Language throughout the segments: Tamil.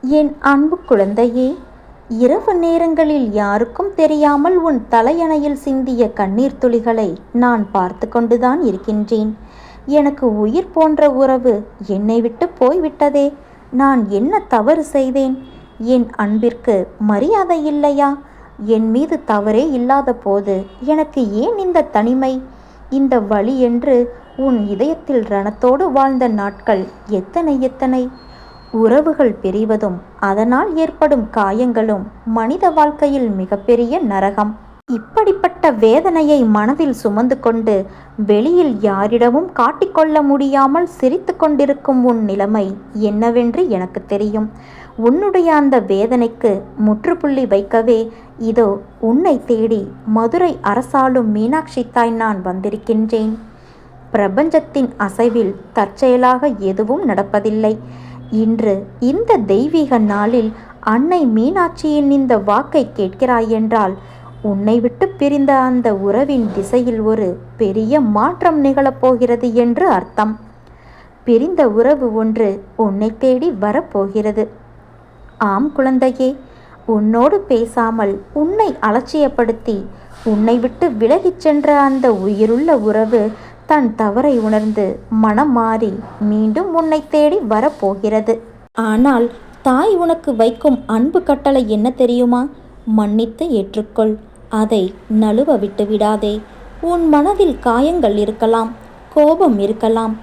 என் அன்பு குழந்தையே, இரவு நேரங்களில் யாருக்கும் தெரியாமல் உன் தலையணையில் சிந்திய கண்ணீர் துளிகளை நான் பார்த்து கொண்டுதான் இருக்கின்றேன். எனக்கு உயிர் போன்ற உறவு என்னை விட்டு போய்விட்டதே. நான் என்ன தவறு செய்தேன்? என் அன்பிற்கு மரியாதை இல்லையா? என் மீது தவறே இல்லாத போது எனக்கு ஏன் இந்த தனிமை, இந்த வலி என்று உன் இதயத்தில் ரணத்தோடு வாழ்ந்த நாட்கள் எத்தனை எத்தனை! உறவுகள் பிரிவதும் அதனால் ஏற்படும் காயங்களும் மனித வாழ்க்கையில் மிகப்பெரிய நரகம். இப்படிப்பட்ட வேதனையை மனதில் சுமந்து கொண்டு வெளியில் யாரிடமும் காட்டிக்கொள்ள முடியாமல் சிரித்து கொண்டிருக்கும் உன் நிலைமை என்னவென்று எனக்கு தெரியும். உன்னுடைய அந்த வேதனைக்கு முற்றுப்புள்ளி வைக்கவே இதோ உன்னை தேடி மதுரை அரசாளும் மீனாட்சி தாய் நான் வந்திருக்கின்றேன். பிரபஞ்சத்தின் அசைவில் தற்செயலாக எதுவும் நடப்பதில்லை. இன்று இந்த தெய்வீக நாளில் அன்னை மீனாட்சியின் இந்த வாக்கை கேட்கிறாய் என்றால் உன்னை விட்டு பிரிந்த அந்த உறவின் திசையில் ஒரு பெரிய மாற்றம் நிகழப்போகிறது என்று அர்த்தம். பிரிந்த உறவு ஒன்று உன்னை தேடி வரப்போகிறது. ஆம் குழந்தையே, உன்னோடு பேசாமல் உன்னை அலட்சியப்படுத்தி உன்னை விட்டு விலகிச் சென்ற அந்த உயிருள்ள உறவு தன் தவறை உணர்ந்து மனம் மாறி மீண்டும் உன்னை தேடி வரப்போகிறது. ஆனால் தாய் உனக்கு வைக்கும் அன்பு கட்டளை என்ன தெரியுமா? மன்னித்து ஏற்றுக்கொள். அதை நழுவ விட்டு விடாதே. உன் மனதில் காயங்கள் இருக்கலாம், கோபம் இருக்கலாம்.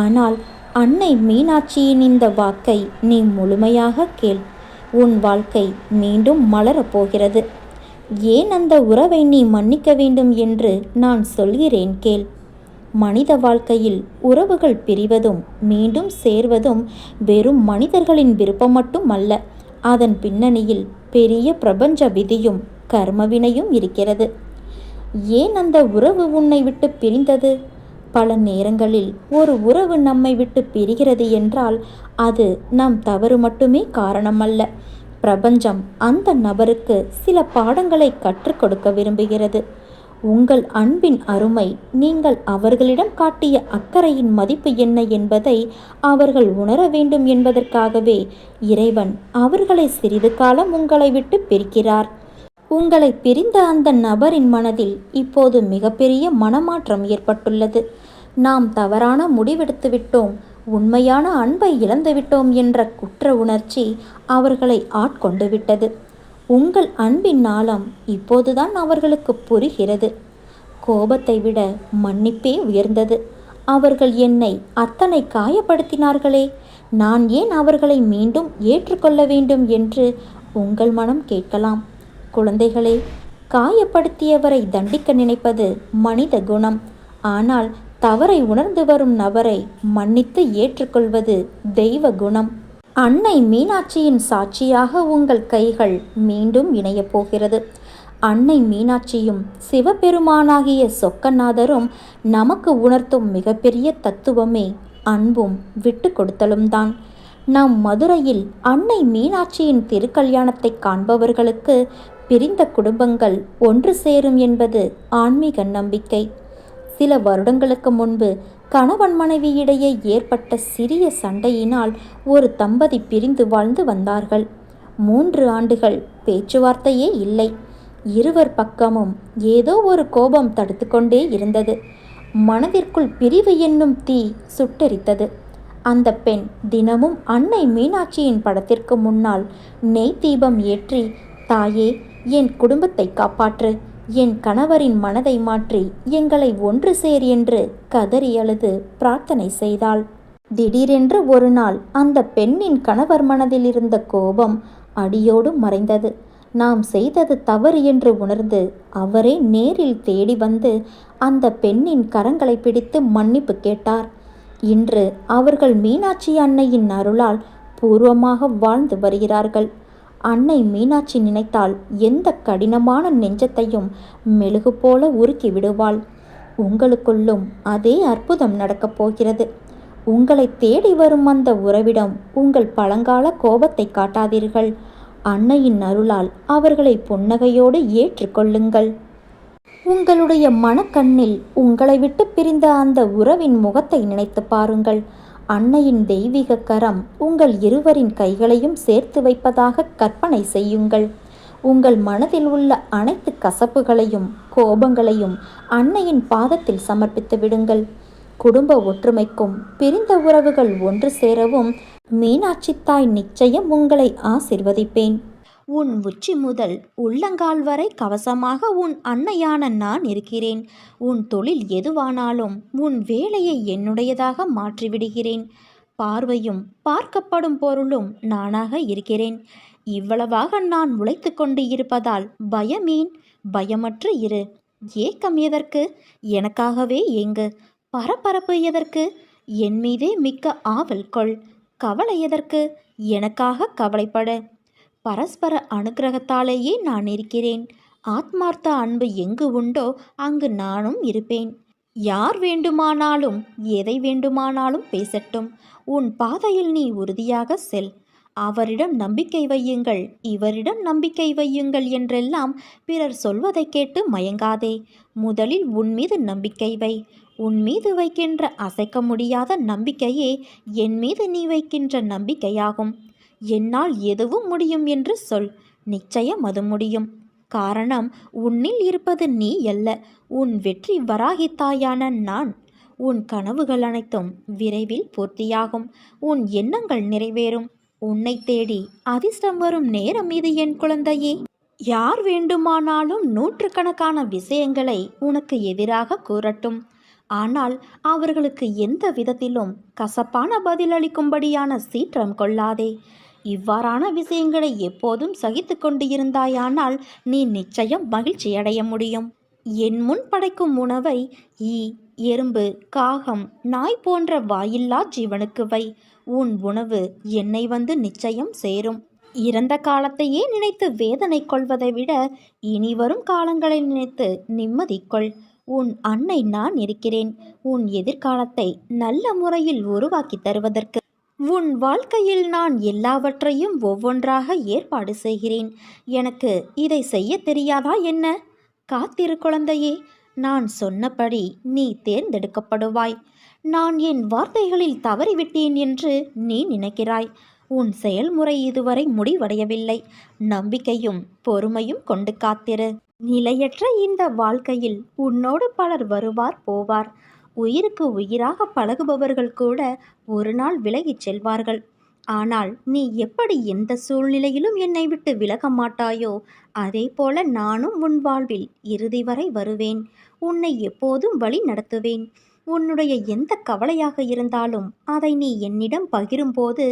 ஆனால் அன்னை மீனாட்சியின் இந்த வாக்கை நீ முழுமையாக கேள். உன் வாழ்க்கை மீண்டும் மலரப்போகிறது. ஏன் அந்த உறவை நீ மன்னிக்க வேண்டும் என்று நான் சொல்கிறேன் கேள். மனித வாழ்க்கையில் உறவுகள் பிரிவதும் மீண்டும் சேர்வதும் வெறும் மனிதர்களின் விருப்பம் மட்டும் அல்ல. அதன் பின்னணியில் பெரிய பிரபஞ்ச விதியும் கர்மவினையும் இருக்கிறது. ஏன் அந்த உறவு உன்னை விட்டு பிரிந்தது? பல நேரங்களில் ஒரு உறவு நம்மை விட்டு பிரிகிறது என்றால் அது நம் தவறு மட்டுமே காரணமல்ல. பிரபஞ்சம் அந்த நபருக்கு சில பாடங்களை கற்றுக் கொடுக்க விரும்புகிறது. உங்கள் அன்பின் அருமை, நீங்கள் அவர்களிடம் காட்டிய அக்கறையின் மதிப்பு என்ன என்பதை அவர்கள் உணர வேண்டும் என்பதற்காகவே இறைவன் அவர்களை சிறிது காலம் உங்களை விட்டு பிரிக்கிறார். உங்களை பிரிந்த அந்த நபரின் மனதில் இப்போது மிகப்பெரிய மனமாற்றம் ஏற்பட்டுள்ளது. நாம் தவறான முடிவெடுத்து விட்டோம், உண்மையான அன்பை இழந்துவிட்டோம் என்ற குற்ற உணர்ச்சி அவர்களை ஆட்கொண்டு விட்டது. உங்கள் அன்பின் ஆழம் இப்போதுதான் அவர்களுக்கு புரிகிறது. கோபத்தை விட மன்னிப்பே உயர்ந்தது. அவர்கள் என்னை அத்தனை காயப்படுத்தினார்களே, நான் ஏன் அவர்களை மீண்டும் ஏற்றுக்கொள்ள வேண்டும் என்று உங்கள் மனம் கேட்கலாம். குழந்தைகளே, காயப்படுத்தியவரை தண்டிக்க நினைப்பது மனித குணம். ஆனால் தவறை உணர்ந்து வரும் நபரை மன்னித்து ஏற்றுக்கொள்வது தெய்வ குணம். அன்னை மீனாட்சியின் சாட்சியாக உங்கள் கைகள் மீண்டும் இணையப் போகிறது. அன்னை மீனாட்சியும் சிவபெருமானாகிய சொக்கநாதரும் நமக்கு உணர்த்தும் மிகப்பெரிய தத்துவமே அன்பும் விட்டு கொடுத்தலும் தான். நாம் மதுரையில் அன்னை மீனாட்சியின் திருக்கல்யாணத்தை காண்பவர்களுக்கு பிரிந்த குடும்பங்கள் ஒன்று சேரும் என்பது ஆன்மீக நம்பிக்கை. சில வருடங்களுக்கு முன்பு கணவன் மனைவியிடையே ஏற்பட்ட சிறிய சண்டையினால் ஒரு தம்பதி பிரிந்து வாழ்ந்து வந்தார்கள். 3 ஆண்டுகள் பேச்சுவார்த்தையே இல்லை. இருவர் பக்கமும் ஏதோ ஒரு கோபம் தடுத்து கொண்டே இருந்தது. மனதிற்குள் பிரிவு என்னும் தீ சுட்டெரித்தது. அந்த பெண் தினமும் அன்னை மீனாட்சியின் படத்திற்கு முன்னால் நெய் தீபம் ஏற்றி, தாயே, என் குடும்பத்தை காப்பாற்று, என் கணவரின் மனதை மாற்றி எங்களை ஒன்று சேர் என்று கதறி அழுது பிரார்த்தனை செய்தாள். திடீரென்று ஒரு நாள் அந்த பெண்ணின் கணவர் மனதில் இருந்த கோபம் அடியோடு மறைந்தது. நாம் செய்தது தவறு என்று உணர்ந்து அவரே நேரில் தேடி வந்து அந்த பெண்ணின் கரங்களை பிடித்து மன்னிப்பு கேட்டார். இன்று அவர்கள் மீனாட்சி அன்னையின் அருளால் பூர்வமாக வாழ்ந்து வருகிறார்கள். அன்னை மீனாட்சி நினைத்தால் எந்த கடினமான நெஞ்சத்தையும் மெழுகு போல உருக்கி விடுவாள். உங்களுக்குள்ளும் அதே அற்புதம் நடக்கப் போகிறது. உங்களை தேடி வரும் அந்த உறவிடம் உங்கள் பழங்கால கோபத்தை காட்டாதீர்கள். அன்னையின் அருளால் அவர்களை புன்னகையோடு ஏற்றுக்கொள்ளுங்கள். உங்களுடைய மனக்கண்ணில் உங்களை விட்டு பிரிந்த அந்த உறவின் முகத்தை நினைத்து பாருங்கள். அன்னையின் தெய்வீக கரம் உங்கள் இருவரின் கைகளையும் சேர்த்து வைப்பதாக கற்பனை செய்யுங்கள். உங்கள் மனதில் உள்ள அனைத்து கசப்புகளையும் கோபங்களையும் அன்னையின் பாதத்தில் சமர்ப்பித்து விடுங்கள். குடும்ப ஒற்றுமைக்கும் பிரிந்த உறவுகள் ஒன்று சேரவும் மீனாட்சி தாய் நிச்சயம் உங்களை ஆசிர்வதிப்பேன். உன் உச்சி முதல் உள்ளங்கால் வரை கவசமாக உன் அன்னையான நான் இருக்கிறேன். உன் தொழில் எதுவானாலும் உன் வேலையை என்னுடையதாக மாற்றிவிடுகிறேன். பார்வையும் பார்க்கப்படும் பொருளும் நானாக இருக்கிறேன். இவ்வளவாக நான் உழைத்து கொண்டு இருப்பதால் பயமேன்? பயமற்று இரு. ஏக்கம் எதற்கு? எனக்காகவே ஏங்கு. பரபரப்பு எதற்கு? என் மீதே மிக்க ஆவல் கொள். கவலை எதற்கு? எனக்காக கவலைப்பட. பரஸ்பர அனுக்கிரகத்தாலேயே நான் இருக்கிறேன். ஆத்மார்த்த அன்பு எங்கு உண்டோ அங்கு நானும் இருப்பேன். யார் வேண்டுமானாலும் எதை வேண்டுமானாலும் பேசட்டும். உன் பாதையில் நீ உறுதியாக செல். அவரிடம் நம்பிக்கை வையுங்கள், இவரிடம் நம்பிக்கை வையுங்கள் என்றெல்லாம் பிறர் சொல்வதை கேட்டு மயங்காதே. முதலில் உன் மீது நம்பிக்கை வை. உன் மீது வைக்கின்ற அசைக்க முடியாத நம்பிக்கையே என் மீது நீ வைக்கின்ற நம்பிக்கையாகும். என்னால் எதுவும் முடியும் என்று சொல். நிச்சயம் அது முடியும். காரணம், உன்னில் இருப்பது நீ அல்ல, உன் வெற்றி வராகி தாயான நான். உன் கனவுகள் அனைத்தும் விரைவில் பூர்த்தியாகும். உன் எண்ணங்கள் நிறைவேறும். உன்னை தேடி அதிர்ஷ்டம் வரும் நேரம் இது என் குழந்தையே. யார் வேண்டுமானாலும் நூற்றுக்கணக்கான விஷயங்களை உனக்கு எதிராக கூறட்டும். ஆனால் அவர்களுக்கு எந்த விதத்திலும் கசப்பான பதிலளிக்கும்படியான சீற்றம் கொள்ளாதே. இவ்வாறான விஷயங்களை எப்போதும் சகித்து கொண்டு இருந்தாயானால் நீ நிச்சயம் மகிழ்ச்சியடைய முடியும். என் முன் படைக்கும் உணவை ஈ, எறும்பு, காகம், நாய் போன்ற வாயில்லா ஜீவனுக்கு வை. உன் உணவு என்னை வந்து நிச்சயம் சேரும். இறந்த காலத்தையே நினைத்து வேதனை கொள்வதை விட இனி வரும் காலங்களை நினைத்து நிம்மதி கொள். உன் அன்னை நான் இருக்கிறேன். உன் எதிர்காலத்தை நல்ல முறையில் உருவாக்கி தருவதற்கு. உன் வாழ்க்கையில் நான் எல்லாவற்றையும் ஒவ்வொன்றாக ஏற்பாடு செய்கிறேன். எனக்கு இதை செய்ய தெரியாதா என்ன? காத்திரு குழந்தையே. நான் சொன்னபடி நீ தேர்ந்தெடுக்கப்படுவாய். நான் என் வார்த்தைகளில் தவறிவிட்டேன் என்று நீ நினைக்கிறாய். உன் செயல்முறை இதுவரை முடிவடையவில்லை. நம்பிக்கையும் பொறுமையும் கொண்டு காத்திரு. நிலையற்ற இந்த வாழ்க்கையில் உன்னோடு பலர் வருவார் போவார். உயிருக்கு உயிராக பழகுபவர்கள் கூட ஒரு நாள் விலகிச் செல்வார்கள். ஆனால் நீ எப்படி எந்த சூழ்நிலையிலும் என்னை விட்டு விலக மாட்டாயோ அதே போல நானும் உன் வாழ்வில் இறுதி வரை வருவேன். உன்னை எப்போதும் வழி நடத்துவேன். உன்னுடைய எந்த கவலையாக இருந்தாலும் அதை நீ என்னிடம் பகிரும்போது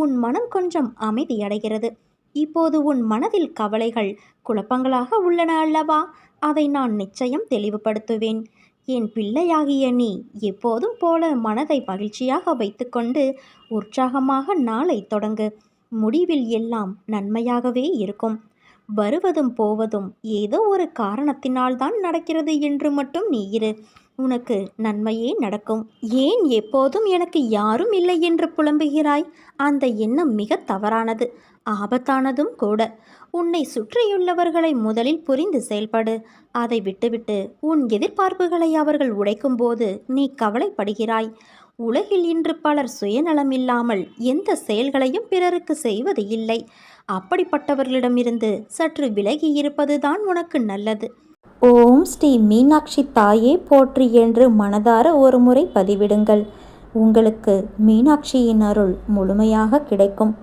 உன் மனம் கொஞ்சம் அமைதியடைகிறது. இப்போது உன் மனதில் கவலைகள் குழப்பங்களாக உள்ளன அல்லவா? அதை நான் நிச்சயம் தெளிவுபடுத்துவேன். என் பிள்ளையாகிய நீ எப்போதும் போல மனதை மகிழ்ச்சியாக வைத்துக்கொண்டு உற்சாகமாக நாளை தொடங்கு. முடிவில் எல்லாம் நன்மையாகவே இருக்கும். வருவதும் போவதும் ஏதோ ஒரு காரணத்தினால்தான் நடக்கிறது என்று மட்டும் நீ இரு. உனக்கு நன்மையே நடக்கும். ஏன் எப்போதும் எனக்கு யாரும் இல்லை என்று புலம்புகிறாய்? அந்த எண்ணம் மிக தவறானது, ஆபத்தானதும் கூட. உன்னை சுற்றியுள்ளவர்களை முதலில் புரிந்து செயல்படு. அதை விட்டுவிட்டு உன் எதிர்பார்ப்புகளை அவர்கள் உடைக்கும்போது நீ கவலைப்படுகிறாய். உலகில் இன்று பலர் சுயநலமில்லாமல் எந்த செயல்களையும் பிறருக்கு செய்வது இல்லை. அப்படிப்பட்டவர்களிடமிருந்து சற்று விலகி இருப்பதுதான் உனக்கு நல்லது. ஓம் ஸ்ரீ மீனாட்சி தாயே போற்றி என்று மனதார ஒரு முறை பதிவிடுங்கள். உங்களுக்கு மீனாட்சியின் அருள் முழுமையாக கிடைக்கும்.